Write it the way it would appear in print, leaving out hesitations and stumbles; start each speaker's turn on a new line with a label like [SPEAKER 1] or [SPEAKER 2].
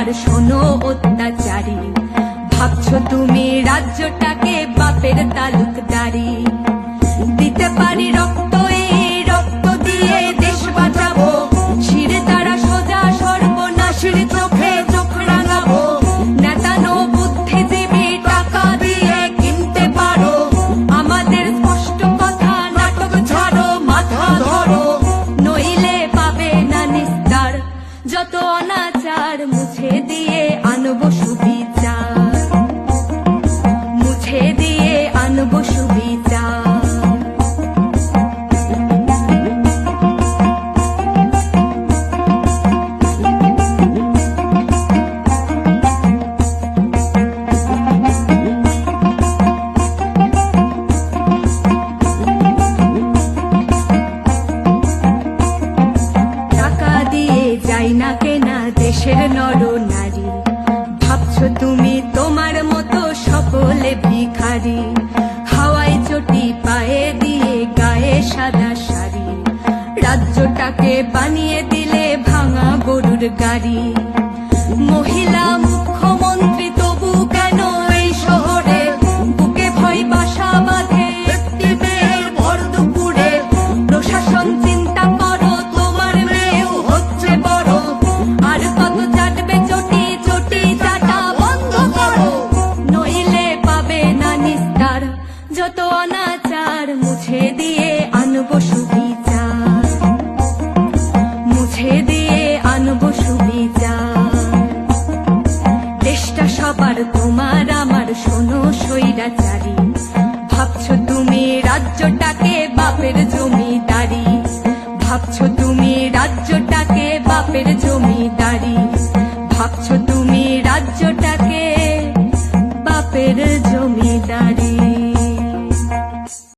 [SPEAKER 1] আমার শোনো অত্যাচারী, ভাবছো তুমি রাজ্যটাকে বাপের তালুকদারি। দিতে পারি রক্ত, এই রক্ত দিয়ে দেশ বাঁচাবো, শিরে তারা সোজা সর্বনাশের চোখে চোখ রাঙাবো। নেতানো বুদ্ধিজীবী টাকা দিয়ে কিনতে পারো আমাদের স্পষ্ট কথা, নাটক ছাড়ো মাথা ধরো, নইলে পাবে না নিস্তার। যত অনাচার মুছে দিয়ে আনবো সুবিচার, মুছে দিয়ে আনবো সুবিচার। না কেনা দেশের নর নারী, ভাবছো তুমি তোমার মতো সকলে ভিখারি। হাওয়ায় চটি পায়ে দিয়ে গায়ে সাদা শাড়ি, রাজ্যটাকে বানিয়ে দিলে ভাঙা গরুর গাড়ি। মহিলা মুখ্যমন্ত্রী তবু কেন এই শহরে বুকে ভয় বাসা বাঁধে একটি মেয়ের ভর দুপুরে। প্রশাসন চিন্তা করো, তোমার মেয়েও হচ্ছে বড়, আর কত চাটবে চটি, চটি চাটা বন্ধ করো, নইলে পাবে না নিস্তার। যত অনাচার মুছে দিয়ে আনবো সুবিচার, মুছে দিয়ে আনবো সুবিচার। দেশটা সবার তোমার আমার শোনো স্বৈরাচারী, ভাবছো তুমি রাজ্যটাকে বাপের জমিদারি, ভাবছো তুমি রাজ্যটাকে বাপের জমিদারি।